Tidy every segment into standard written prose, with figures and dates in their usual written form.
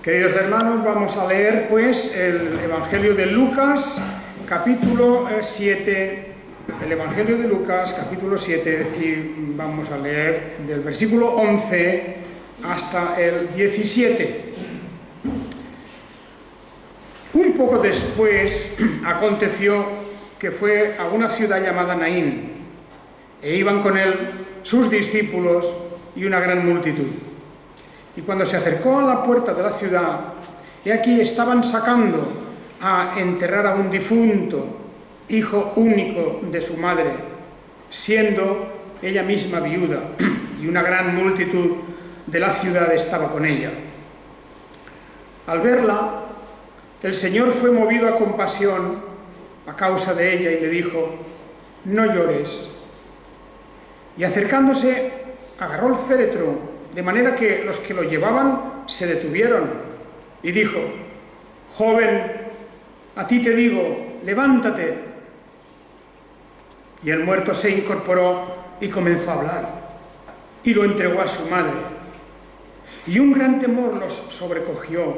Queridos hermanos, vamos a leer pues el Evangelio de Lucas, capítulo 7, el Evangelio de Lucas, capítulo 7, y vamos a leer del versículo 11 hasta el 17. Un poco después aconteció que fue a una ciudad llamada Naín, e iban con él sus discípulos y una gran multitud. Y cuando se acercó a la puerta de la ciudad, he aquí estaban sacando a enterrar a un difunto, hijo único de su madre, siendo ella misma viuda, y una gran multitud de la ciudad estaba con ella. Al verla, el Señor fue movido a compasión a causa de ella y le dijo: no llores. Y acercándose, agarró el féretro, de manera que los que lo llevaban se detuvieron, y dijo: joven, a ti te digo, levántate. Y el muerto se incorporó y comenzó a hablar, y lo entregó a su madre. Y un gran temor los sobrecogió,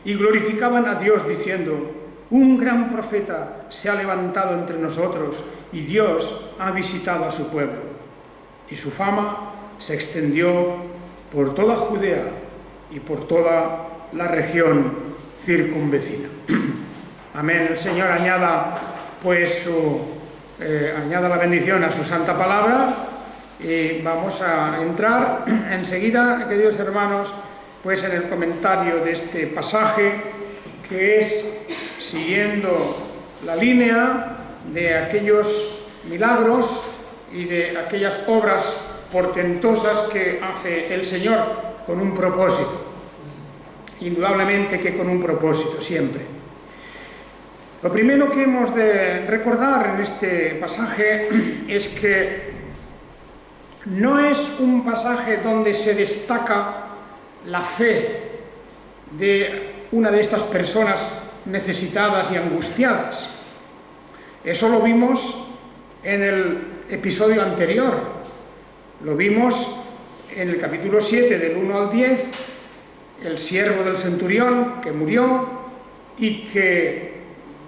y glorificaban a Dios diciendo: un gran profeta se ha levantado entre nosotros, y Dios ha visitado a su pueblo. Y su fama se extendió por toda Judea y por toda la región circunvecina. Amén. El Señor añada pues añada la bendición a su santa palabra, y vamos a entrar enseguida, queridos hermanos, pues en el comentario de este pasaje, que es siguiendo la línea de aquellos milagros y de aquellas obras portentosas que hace el Señor con un propósito, indudablemente que con un propósito siempre. Lo primero que hemos de recordar en este pasaje es que no es un pasaje donde se destaca la fe de una de estas personas necesitadas y angustiadas. Eso lo vimos en el episodio anterior. Lo vimos en el capítulo 7, del 1 al 10, el siervo del centurión que murió, y que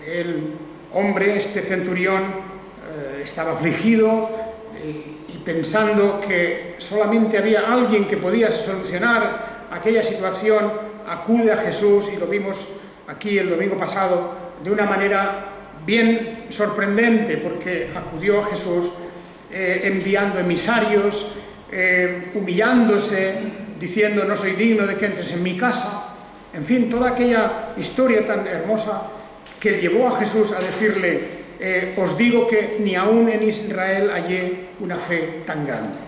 el hombre, este centurión, estaba afligido y pensando que solamente había alguien que podía solucionar aquella situación, acude a Jesús, y lo vimos aquí el domingo pasado de una manera bien sorprendente, porque acudió a Jesús enviando emisarios, humillándose, diciendo: no soy digno de que entres en mi casa. En fin, toda aquella historia tan hermosa que llevó a Jesús a decirle: os digo que ni aún en Israel hallé una fe tan grande.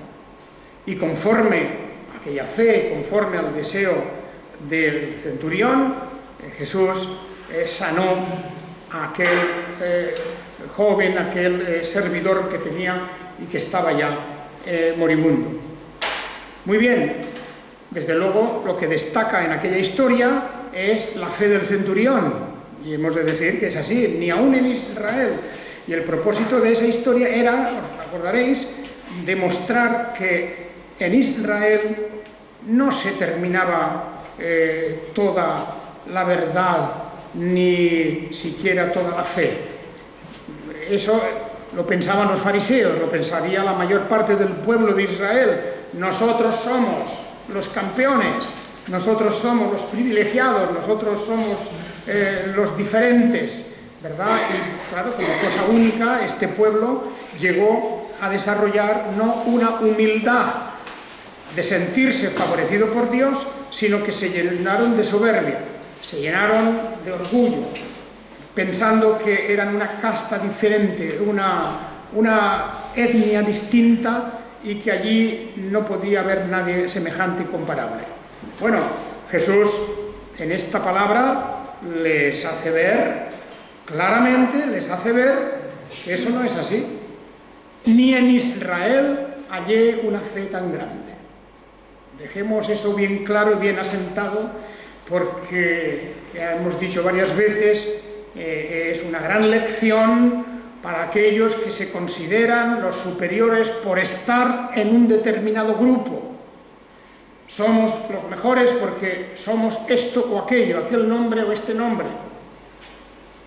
Y conforme a aquella fe, conforme al deseo del centurión, Jesús sanó a aquel joven, aquel servidor que tenía y que estaba ya moribundo. Muy bien, desde luego lo que destaca en aquella historia es la fe del centurión, y hemos de decir que es así, ni aún en Israel. Y el propósito de esa historia era, os acordaréis, demostrar que en Israel no se terminaba toda la verdad, ni siquiera toda la fe. Eso lo pensaban los fariseos, lo pensaría la mayor parte del pueblo de Israel. Nosotros somos los campeones, nosotros somos los privilegiados, nosotros somos los diferentes, ¿verdad? Y claro, como cosa única, este pueblo llegó a desarrollar no una humildad de sentirse favorecido por Dios, sino que se llenaron de soberbia, se llenaron de orgullo, pensando que eran una casta diferente, una etnia distinta, y que allí no podía haber nadie semejante y comparable. Bueno, Jesús en esta palabra les hace ver, claramente les hace ver, que eso no es así. Ni en Israel hallé una fe tan grande. Dejemos eso bien claro y bien asentado, porque ya hemos dicho varias veces, es una gran lección para aquellos que se consideran los superiores por estar en un determinado grupo. somos los mejores porque somos esto o aquello, aquel nombre o este nombre.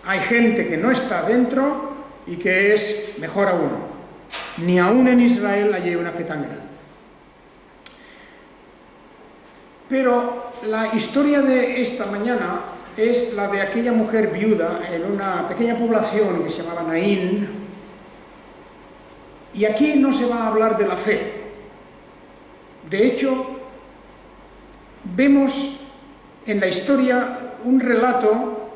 Hay gente que no está dentro y que es mejor aún. Ni aún en Israel hay una fe tan grande. Pero la historia de esta mañana es la de aquella mujer viuda en una pequeña población que se llamaba Naín. Y aquí no se va a hablar de la fe. De hecho, vemos en la historia un relato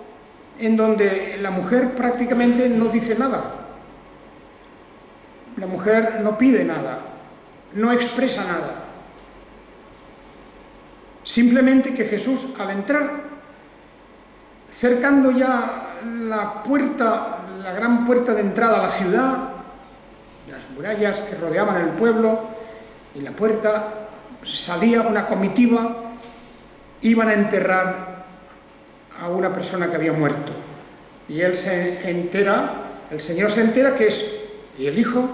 en donde la mujer prácticamente no dice nada. La mujer no pide nada, no expresa nada. Simplemente que Jesús, al entrar, cercando ya la puerta, la gran puerta de entrada a la ciudad, las murallas que rodeaban el pueblo, y la puerta salía una comitiva, iban a enterrar a una persona que había muerto. Y él se entera, el Señor se entera que es el hijo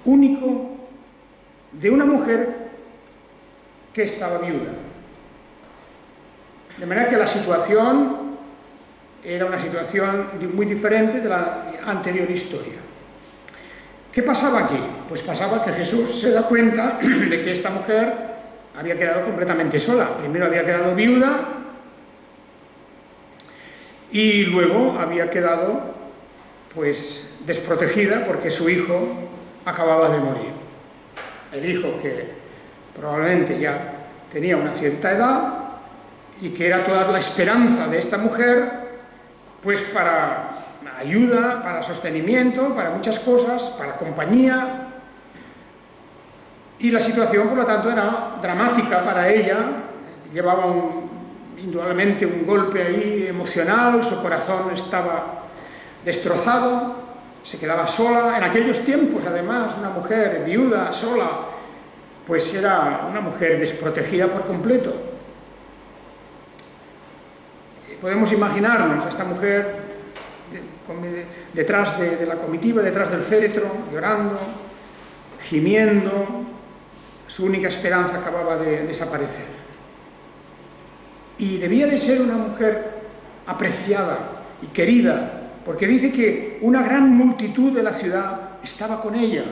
único de una mujer que estaba viuda. De manera que la situación era una situación muy diferente de la anterior historia. ¿Qué pasaba aquí? Pues pasaba que Jesús se da cuenta de que esta mujer había quedado completamente sola. Primero había quedado viuda y luego había quedado pues desprotegida porque su hijo acababa de morir. El hijo que probablemente ya tenía una cierta edad y que era toda la esperanza de esta mujer, pues para ayuda, para sostenimiento, para muchas cosas, para compañía. Y la situación, por lo tanto, era dramática para ella. Llevaba indudablemente un golpe ahí emocional, su corazón estaba destrozado, se quedaba sola. En aquellos tiempos, además, una mujer viuda, sola, pues era una mujer desprotegida por completo. Podemos imaginarnos a esta mujer detrás de la comitiva, detrás del féretro, llorando, gimiendo. Su única esperanza acababa de desaparecer. Y debía de ser una mujer apreciada y querida, porque dice que una gran multitud de la ciudad estaba con ella.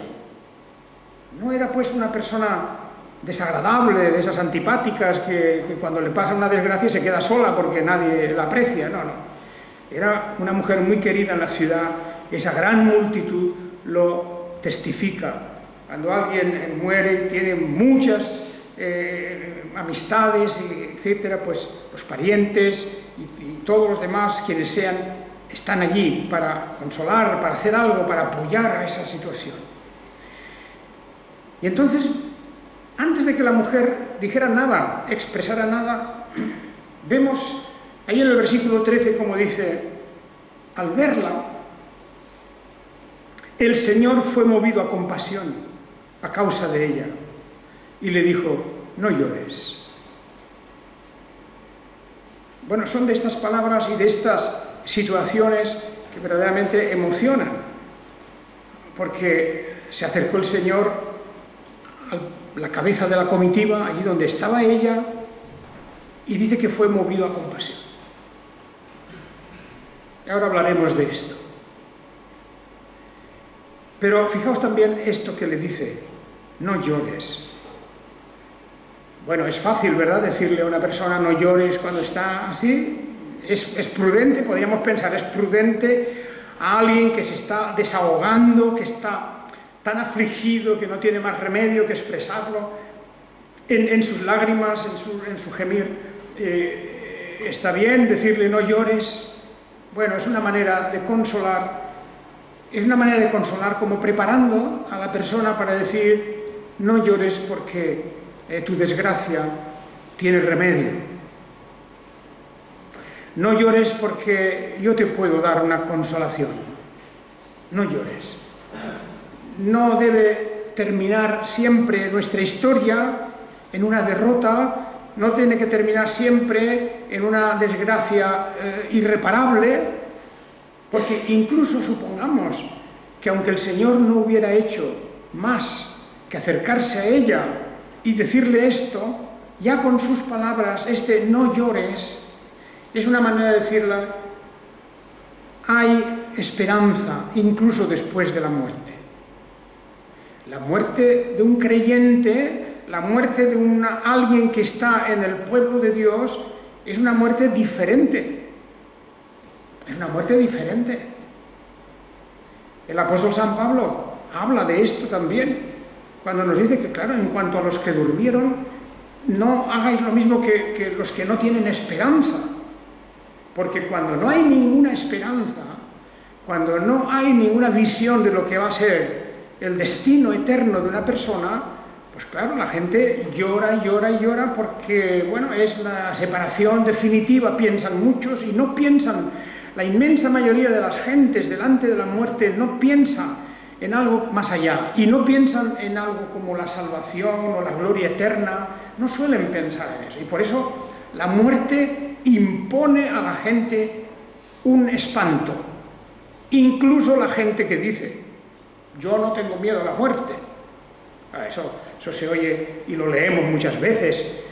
No era pues una persona desagradable, de esas antipáticas que cuando le pasa una desgracia se queda sola porque nadie la aprecia. No, no. Era una mujer muy querida en la ciudad. Esa gran multitud lo testifica. Cuando alguien muere y tiene muchas amistades, etcétera, pues los parientes y todos los demás, quienes sean, están allí para consolar, para hacer algo, para apoyar a esa situación. Y entonces, antes de que la mujer dijera nada, expresara nada, vemos ahí en el versículo 13 como dice: al verla, el Señor fue movido a compasión a causa de ella y le dijo: no llores. Bueno, son de estas palabras y de estas situaciones que verdaderamente emocionan, porque se acercó el Señor a la cabeza de la comitiva, allí donde estaba ella, y dice que fue movido a compasión. Y ahora hablaremos de esto. Pero fijaos también esto que le dice: no llores. Bueno, es fácil, ¿verdad?, decirle a una persona no llores cuando está así. Es prudente, podríamos pensar, es prudente a alguien que se está desahogando, que está tan afligido que no tiene más remedio que expresarlo en sus lágrimas, en su gemir. Está bien decirle no llores. Bueno, es una manera de consolar. Es una manera de consolar como preparando a la persona para decir: no llores porque tu desgracia tiene remedio. No llores porque yo te puedo dar una consolación. No llores. No debe terminar siempre nuestra historia en una derrota, no tiene que terminar siempre en una desgracia irreparable, porque incluso supongamos que aunque el Señor no hubiera hecho más que acercarse a ella y decirle esto, ya con sus palabras, no llores, es una manera de decirle, hay esperanza incluso después de la muerte. La muerte de un creyente, la muerte de alguien que está en el pueblo de Dios, es una muerte diferente. Es una muerte diferente. El apóstol San Pablo habla de esto también, cuando nos dice que, claro, en cuanto a los que durmieron, no hagáis lo mismo que los que no tienen esperanza. Porque cuando no hay ninguna esperanza, cuando no hay ninguna visión de lo que va a ser el destino eterno de una persona, pues claro, la gente llora, llora y llora porque, bueno, es la separación definitiva, piensan muchos, y no piensan, la inmensa mayoría de las gentes delante de la muerte no piensa en algo más allá, y no piensan en algo como la salvación o la gloria eterna, no suelen pensar en eso, y por eso la muerte impone a la gente un espanto, incluso la gente que dice, yo no tengo miedo a la muerte. Eso se oye y lo leemos muchas veces,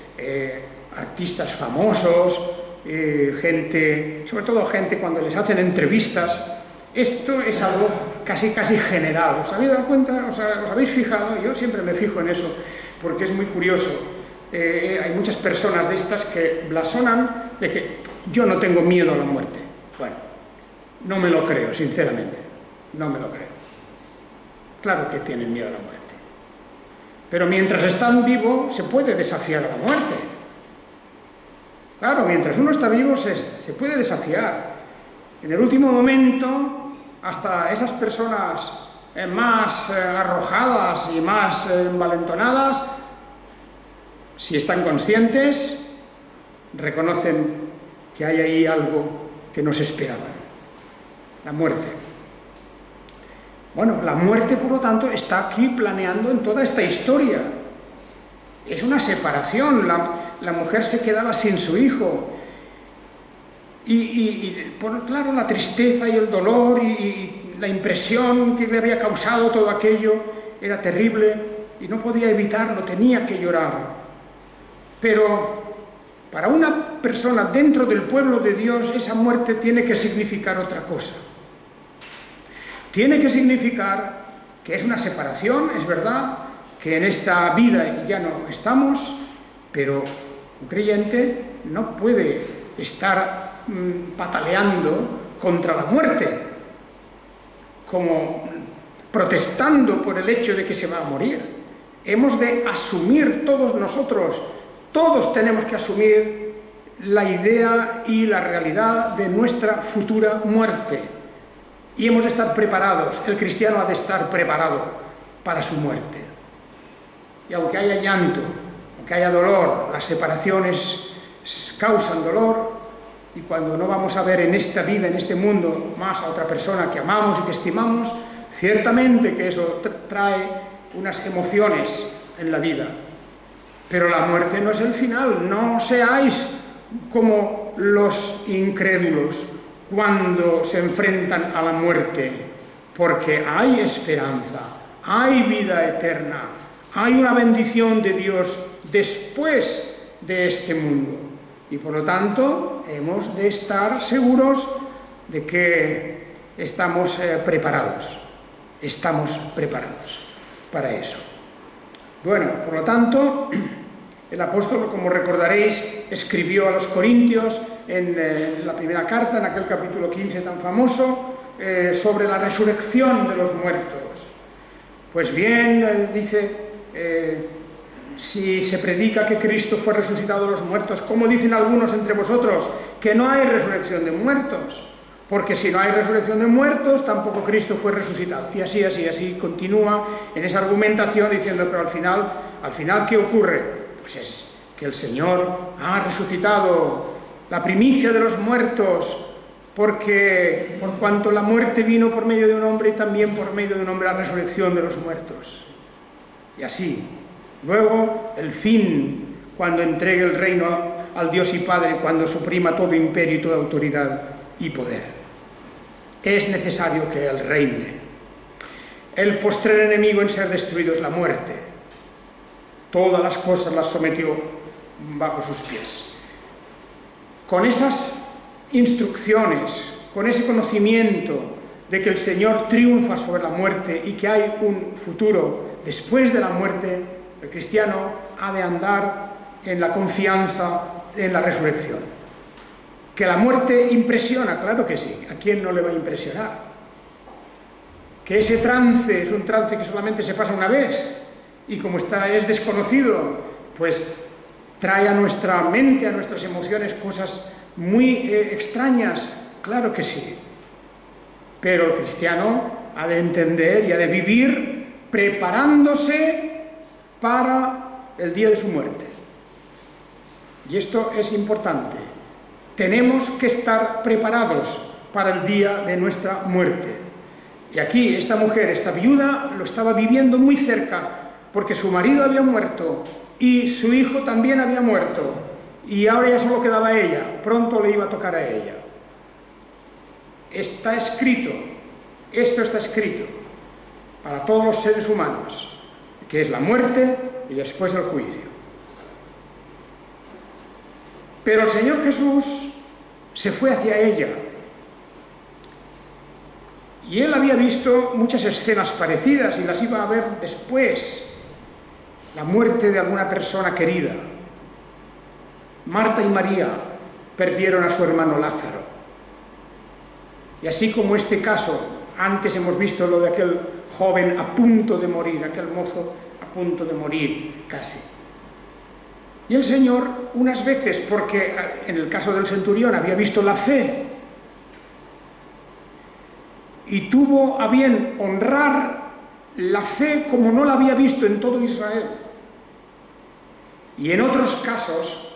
artistas famosos, gente, sobre todo gente cuando les hacen entrevistas. Esto es algo casi general. ¿Os habéis dado cuenta? ¿Os habéis fijado? Yo siempre me fijo en eso, porque es muy curioso. Hay muchas personas de estas que blasonan de que yo no tengo miedo a la muerte. Bueno, no me lo creo, sinceramente, no me lo creo. Claro que tienen miedo a la muerte. Pero mientras están vivos se puede desafiar a la muerte. Claro, mientras uno está vivo se puede desafiar. En el último momento, hasta esas personas más arrojadas y más envalentonadas, si están conscientes, reconocen que hay ahí algo que no se esperaban: la muerte. Bueno, la muerte, por lo tanto, está aquí planeando en toda esta historia. Es una separación, la mujer se quedaba sin su hijo. Claro, la tristeza y el dolor y la impresión que le había causado todo aquello era terrible y no podía evitarlo, tenía que llorar. Pero para una persona dentro del pueblo de Dios, esa muerte tiene que significar otra cosa. Tiene que significar que es una separación, es verdad, que en esta vida ya no estamos, pero un creyente no puede estar pataleando contra la muerte, como protestando por el hecho de que se va a morir. Hemos de asumir todos nosotros, todos tenemos que asumir la idea y la realidad de nuestra futura muerte. Y hemos de estar preparados, el cristiano ha de estar preparado para su muerte. Y aunque haya llanto, aunque haya dolor, las separaciones causan dolor, y cuando no vamos a ver en esta vida, en este mundo, más a otra persona que amamos y que estimamos, ciertamente que eso trae unas emociones en la vida. Pero la muerte no es el final, no seáis como los incrédulos cuando se enfrentan a la muerte, porque hay esperanza, hay vida eterna, hay una bendición de Dios después de este mundo. Y por lo tanto, hemos de estar seguros de que estamos preparados para eso. Bueno, por lo tanto, el apóstol, como recordaréis, escribió a los Corintios en la primera carta, en aquel capítulo 15 tan famoso, sobre la resurrección de los muertos. Pues bien, dice, si se predica que Cristo fue resucitado de los muertos, ¿cómo dicen algunos entre vosotros que no hay resurrección de muertos? Porque si no hay resurrección de muertos, tampoco Cristo fue resucitado. Y así continúa en esa argumentación diciendo, pero al final, ¿qué ocurre? Pues es que el Señor ha resucitado, la primicia de los muertos, porque por cuanto la muerte vino por medio de un hombre, y también por medio de un hombre la resurrección de los muertos. Y así, luego el fin, cuando entregue el reino al Dios y Padre, cuando suprima todo imperio y toda autoridad y poder. Es necesario que Él reine. El postrer enemigo en ser destruido es la muerte. Todas las cosas las sometió bajo sus pies. Con esas instrucciones, con ese conocimiento de que el Señor triunfa sobre la muerte y que hay un futuro después de la muerte, el cristiano ha de andar en la confianza en la resurrección. ¿Que la muerte impresiona? Claro que sí. ¿A quién no le va a impresionar? ¿Que ese trance es un trance que solamente se pasa una vez y como es desconocido, pues trae a nuestra mente, a nuestras emociones cosas muy extrañas? Claro que sí. Pero el cristiano ha de entender y ha de vivir preparándose para el día de su muerte. Y esto es importante. Tenemos que estar preparados para el día de nuestra muerte. Y aquí esta mujer, esta viuda, lo estaba viviendo muy cerca, porque su marido había muerto y su hijo también había muerto. Y ahora ya solo quedaba ella. Pronto le iba a tocar a ella. Está escrito, esto está escrito para todos los seres humanos, que es la muerte y después el juicio. Pero el Señor Jesús se fue hacia ella y él había visto muchas escenas parecidas y las iba a ver después. La muerte de alguna persona querida. Marta y María perdieron a su hermano Lázaro. Y así como este caso, antes hemos visto lo de aquel joven a punto de morir, aquel mozo a punto de morir casi. Y el Señor, unas veces, porque en el caso del centurión había visto la fe y tuvo a bien honrar la fe como no la había visto en todo Israel. Y en otros casos,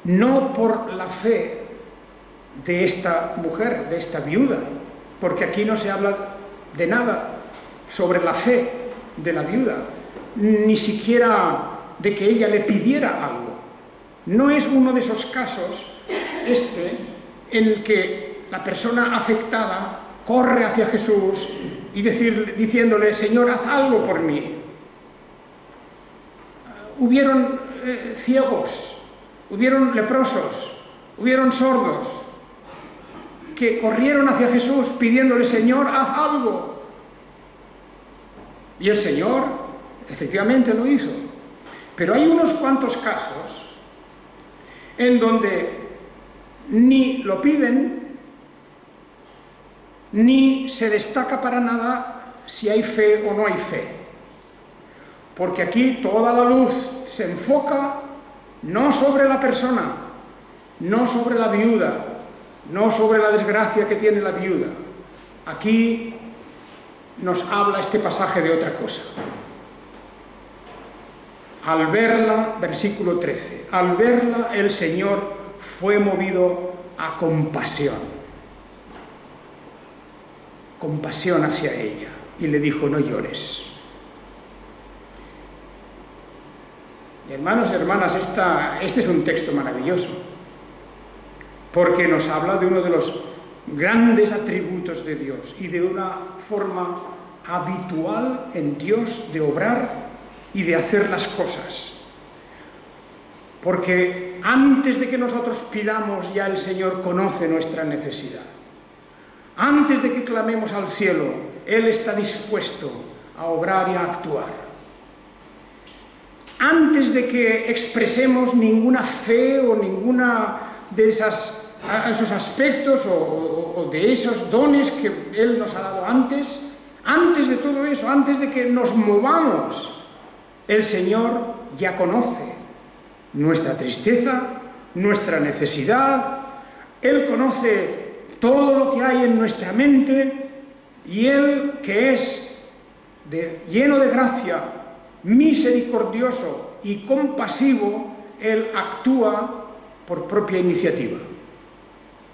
no por la fe de esta mujer, de esta viuda, porque aquí no se habla de nada sobre la fe de la viuda, ni siquiera de que ella le pidiera algo. No es uno de esos casos, en que la persona afectada corre hacia Jesús y diciéndole: Señor, haz algo por mí. Hubieron ciegos, hubieron leprosos, hubieron sordos, que corrieron hacia Jesús pidiéndole: Señor, haz algo. Y el Señor efectivamente lo hizo. Pero hay unos cuantos casos en donde ni lo piden, ni se destaca para nada si hay fe o no hay fe. Porque aquí toda la luz se enfoca no sobre la persona, no sobre la viuda, no sobre la desgracia que tiene la viuda. Aquí nos habla este pasaje de otra cosa. Al verla, versículo 13, al verla el Señor fue movido a compasión. Compasión hacia ella. Y le dijo: no llores. Hermanos y hermanas, este es un texto maravilloso, porque nos habla de uno de los grandes atributos de Dios y de una forma habitual en Dios de obrar y de hacer las cosas. Porque antes de que nosotros pidamos, ya el Señor conoce nuestra necesidad. Antes de que clamemos al cielo, Él está dispuesto a obrar y a actuar. Antes de que expresemos ninguna fe o ninguna de esos aspectos o de esos dones que Él nos ha dado antes de todo eso, antes de que nos movamos, el Señor ya conoce nuestra tristeza, nuestra necesidad. Él conoce todo lo que hay en nuestra mente y Él, que es lleno de gracia, misericordioso y compasivo, Él actúa por propia iniciativa.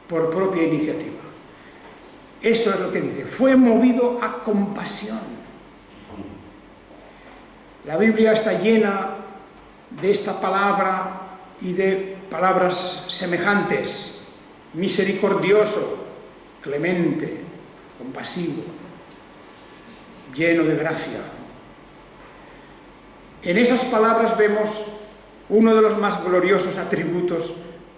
Por propia iniciativa. Eso es lo que dice, fue movido a compasión. La Biblia está llena de esta palabra y de palabras semejantes: misericordioso, clemente, compasivo, lleno de gracia. En esas palabras vemos uno de los más gloriosos atributos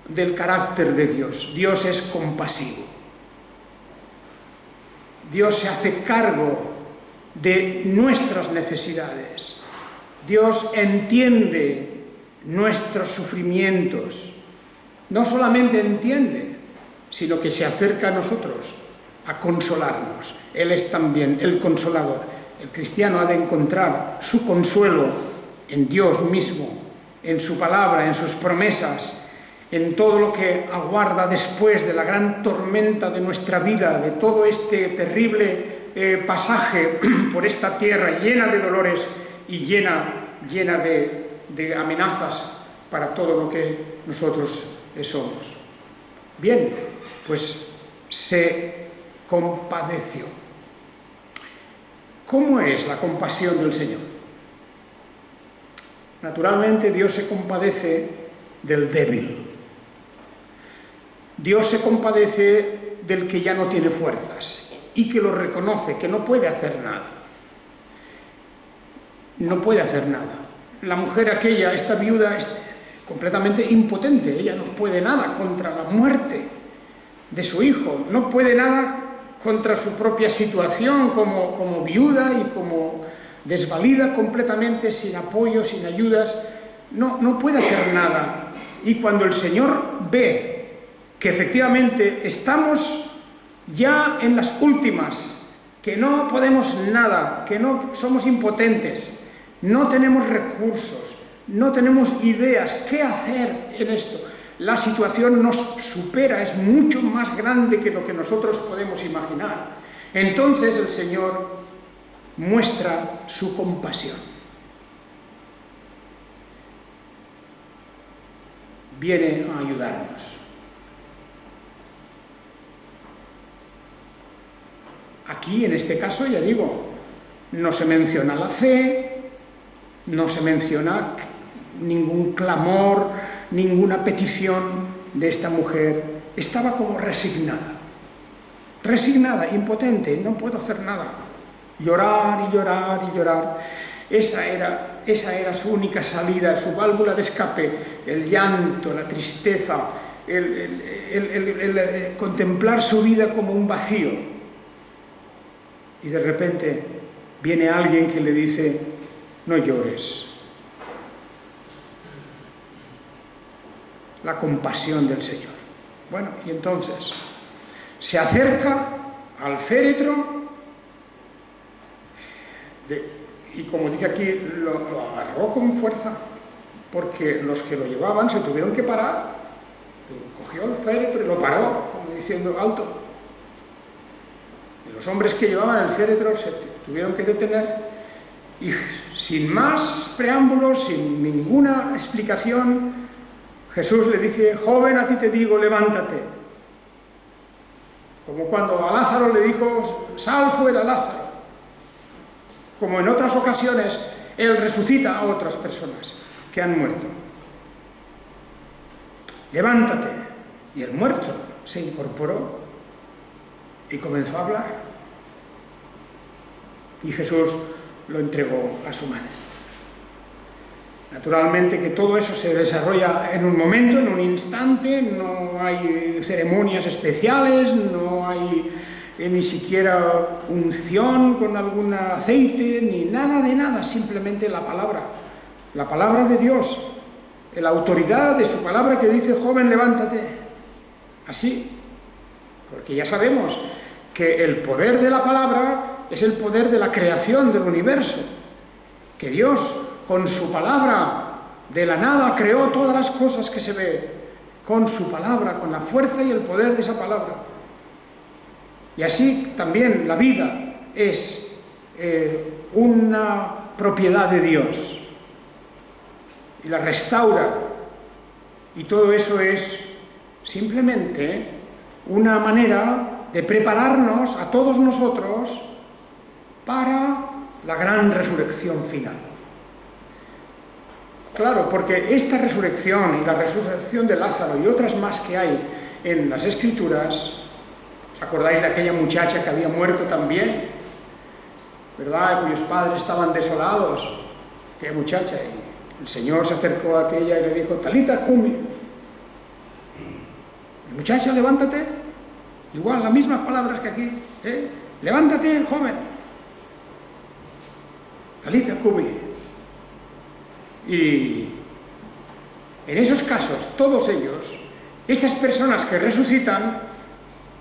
del carácter de Dios. Dios es compasivo. Dios se hace cargo de nuestras necesidades. Dios entiende nuestros sufrimientos. No solamente entiende, sino que se acerca a nosotros a consolarnos. Él es también el consolador. El cristiano ha de encontrar su consuelo en Dios mismo, en su palabra, en sus promesas, en todo lo que aguarda después de la gran tormenta de nuestra vida, de todo este terrible pasaje por esta tierra llena de dolores y llena de amenazas para todo lo que nosotros somos. Bien, pues se compadeció. ¿Cómo es la compasión del Señor? Naturalmente, Dios se compadece del débil. Dios se compadece del que ya no tiene fuerzas y que lo reconoce, que no puede hacer nada. No puede hacer nada. La mujer aquella, esta viuda, es completamente impotente. Ella no puede nada contra la muerte de su hijo. No puede nada contra su propia situación como viuda y como desvalida completamente, sin apoyo, sin ayudas. No puede hacer nada. Y cuando el Señor ve que efectivamente estamos ya en las últimas, que no podemos nada, que no somos impotentes, no tenemos recursos, no tenemos ideas, ¿qué hacer en esto? La situación nos supera, es mucho más grande que lo que nosotros podemos imaginar. Entonces el Señor muestra su compasión. Viene a ayudarnos. Aquí, en este caso, ya digo, no se menciona la fe, no se menciona ningún clamor, ninguna petición de esta mujer. Estaba como resignada, impotente, no puedo hacer nada. Llorar y llorar y llorar. Esa era su única salida, su válvula de escape, el llanto, la tristeza, el contemplar su vida como un vacío. Y de repente viene alguien que le dice: no llores. La compasión del Señor. Bueno, y entonces se acerca al féretro y, como dice aquí, lo agarró con fuerza, porque los que lo llevaban se tuvieron que parar. Cogió el féretro y lo paró, como diciendo: alto. Y los hombres que llevaban el féretro se tuvieron que detener y, sin más preámbulos, sin ninguna explicación, Jesús le dice: joven, a ti te digo, levántate. Como cuando a Lázaro le dijo: sal fuera, Lázaro. Como en otras ocasiones, Él resucita a otras personas que han muerto. Levántate. Y el muerto se incorporó y comenzó a hablar. Y Jesús lo entregó a su madre. Naturalmente que todo eso se desarrolla en un momento, en un instante, no hay ceremonias especiales, no hay ni siquiera unción con algún aceite, ni nada de nada, simplemente la palabra de Dios, la autoridad de su palabra que dice: joven, levántate. Así, porque ya sabemos que el poder de la palabra es el poder de la creación del universo, que Dios, con su palabra, de la nada creó todas las cosas que se ve, con su palabra, con la fuerza y el poder de esa palabra. Y así también la vida es una propiedad de Dios, y la restaura, y todo eso es simplemente una manera de prepararnos a todos nosotros para la gran resurrección final. Claro, porque esta resurrección y la resurrección de Lázaro y otras más que hay en las Escrituras, ¿os acordáis de aquella muchacha que había muerto también? ¿Verdad? Cuyos padres estaban desolados, aquella muchacha, El Señor se acercó a aquella y le dijo: Talita cumi. Muchacha, levántate. Igual, las mismas palabras que aquí. Levántate, joven. Talita cumi. Y en esos casos, todos ellos, estas personas que resucitan,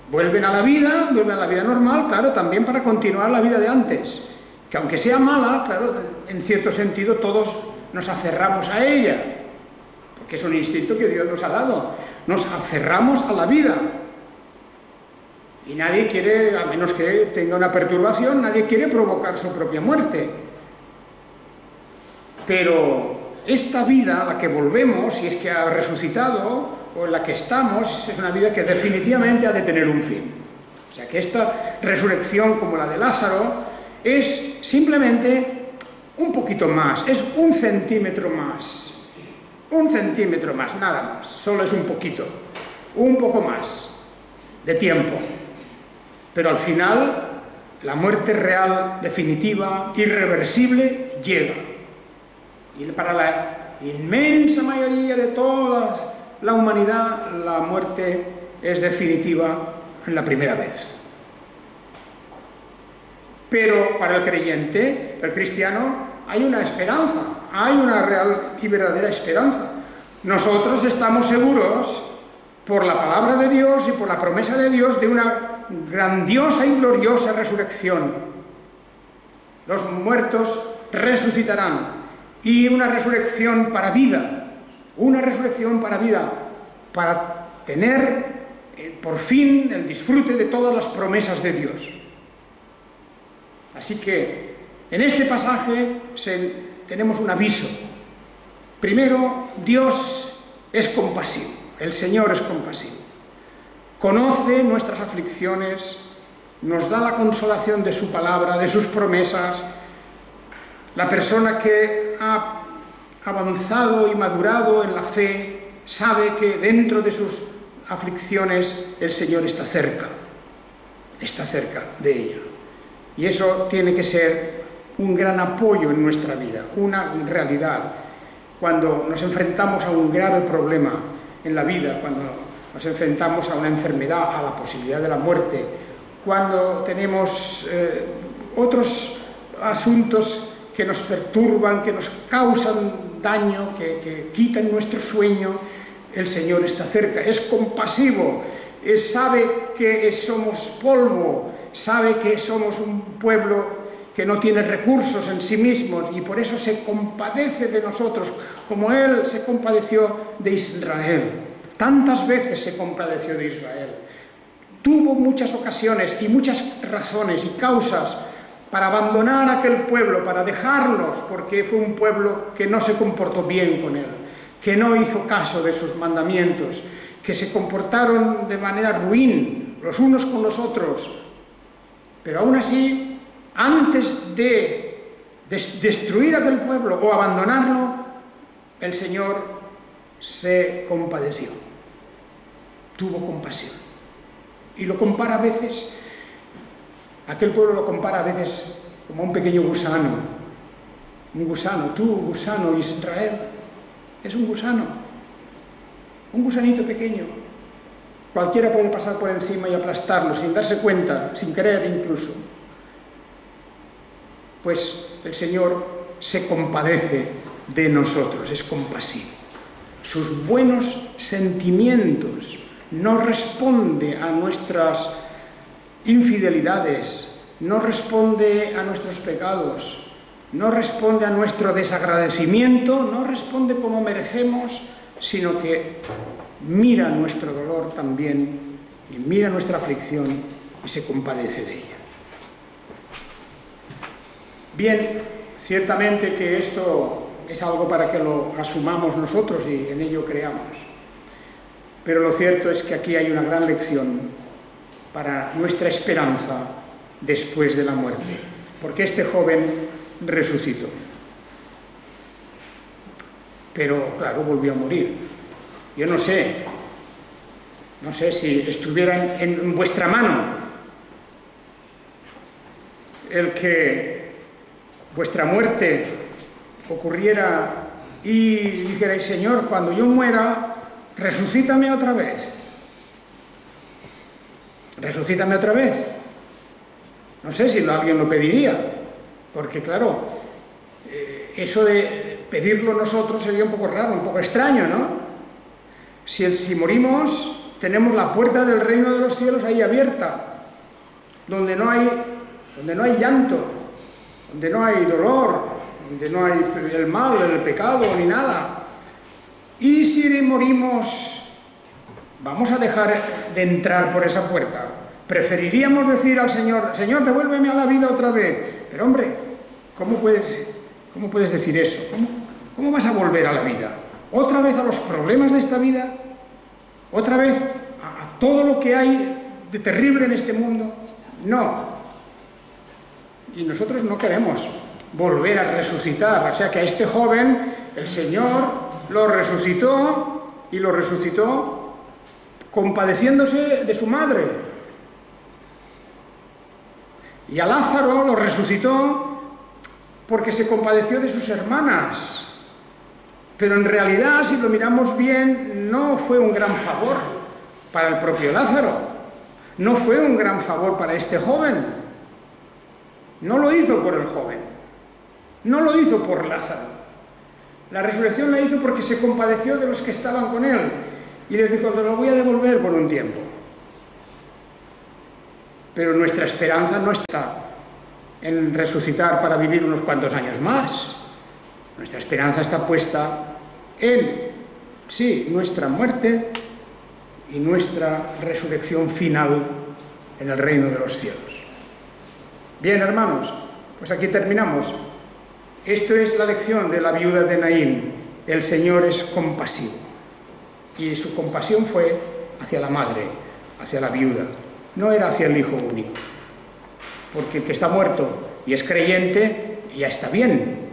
vuelven a la vida normal, claro, también para continuar la vida de antes. Que aunque sea mala, claro, en cierto sentido todos nos aferramos a ella, porque es un instinto que Dios nos ha dado. Nos aferramos a la vida. Y nadie quiere, a menos que tenga una perturbación, nadie quiere provocar su propia muerte. Pero esta vida a la que volvemos, si es que ha resucitado, o en la que estamos, es una vida que definitivamente ha de tener un fin. O sea que esta resurrección, como la de Lázaro, es simplemente un poquito más, es un centímetro más. Un centímetro más, nada más, solo es un poquito, un poco más de tiempo. Pero al final, la muerte real, definitiva, irreversible, llega. Y para la inmensa mayoría de toda la humanidad, la muerte es definitiva en la primera vez. Pero para el creyente, el cristiano, hay una esperanza, hay una real y verdadera esperanza. Nosotros estamos seguros, por la palabra de Dios y por la promesa de Dios, de una grandiosa y gloriosa resurrección. Los muertos resucitarán, y una resurrección para vida, para tener por fin el disfrute de todas las promesas de Dios. Así que en este pasaje tenemos un aviso. Primero, Dios es compasivo, el Señor es compasivo. Conoce nuestras aflicciones, nos da la consolación de su palabra, de sus promesas. La persona que ha avanzado y madurado en la fe sabe que dentro de sus aflicciones el Señor está cerca de ella. Y eso tiene que ser un gran apoyo en nuestra vida, una realidad. Cuando nos enfrentamos a un grave problema en la vida, cuando nos enfrentamos a una enfermedad, a la posibilidad de la muerte, cuando tenemos otros asuntos que nos perturban, que nos causan daño, que quitan nuestro sueño, el Señor está cerca, es compasivo, sabe que somos polvo, sabe que somos un pueblo que no tiene recursos en sí mismos y por eso se compadece de nosotros, como Él se compadeció de Israel. Tantas veces se compadeció de Israel. Tuvo muchas ocasiones y muchas razones y causas para abandonar a aquel pueblo, para dejarlos, porque fue un pueblo que no se comportó bien con Él, que no hizo caso de sus mandamientos, que se comportaron de manera ruin los unos con los otros. Pero aún así, antes de destruir a aquel pueblo o abandonarlo, el Señor se compadeció, tuvo compasión. Y lo compara a veces, aquel pueblo lo compara a veces como un pequeño gusano. Un gusano, tú, gusano, Israel, es un gusano, un gusanito pequeño. Cualquiera puede pasar por encima y aplastarlo sin darse cuenta, sin querer incluso. Pues el Señor se compadece de nosotros, es compasivo. Sus buenos sentimientos no responde a nuestras infidelidades, no responde a nuestros pecados, no responde a nuestro desagradecimiento, no responde como merecemos, sino que mira nuestro dolor también y mira nuestra aflicción y se compadece de ella. Bien, ciertamente que esto es algo para que lo asumamos nosotros y en ello creamos. Pero lo cierto es que aquí hay una gran lección para nuestra esperanza después de la muerte, porque este joven resucitó. Pero, claro, volvió a morir. Yo no sé si estuviera en vuestra mano el que vuestra muerte ocurriera y dijerais, Señor, cuando yo muera, resucítame otra vez. Resucítame otra vez. No sé si alguien lo pediría, porque claro, eso de pedirlo nosotros sería un poco raro, un poco extraño, ¿no? Si morimos, tenemos la puerta del reino de los cielos ahí abierta, donde no hay llanto, donde no hay dolor, donde no hay el mal, el pecado, ni nada. Y si morimos, ¿vamos a dejar de entrar por esa puerta? Preferiríamos decir al Señor, Señor, devuélveme a la vida otra vez. Pero hombre, ¿cómo puedes decir eso? ¿Cómo vas a volver a la vida? ¿Otra vez a los problemas de esta vida? ¿Otra vez a todo lo que hay de terrible en este mundo? No. Y nosotros no queremos volver a resucitar. O sea que a este joven el Señor lo resucitó, y lo resucitó compadeciéndose de su madre. Y a Lázaro lo resucitó porque se compadeció de sus hermanas. Pero en realidad, si lo miramos bien, no fue un gran favor para el propio Lázaro. No fue un gran favor para este joven. No lo hizo por el joven. No lo hizo por Lázaro. La resurrección la hizo porque se compadeció de los que estaban con él. Y les dijo, te lo voy a devolver por un tiempo. Pero nuestra esperanza no está en resucitar para vivir unos cuantos años más. Nuestra esperanza está puesta en, sí, nuestra muerte y nuestra resurrección final en el reino de los cielos. Bien, hermanos, pues aquí terminamos. Esto es la lección de la viuda de Naín. El Señor es compasivo. Y su compasión fue hacia la madre, hacia la viuda. No era hacia el hijo único. Porque el que está muerto y es creyente, ya está bien.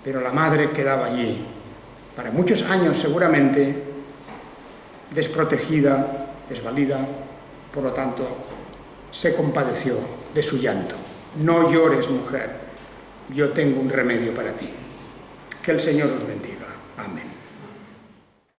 Pero la madre quedaba allí, para muchos años seguramente, desprotegida, desvalida, por lo tanto, se compadeció de su llanto. No llores, mujer, yo tengo un remedio para ti. Que el Señor os bendiga. Amén.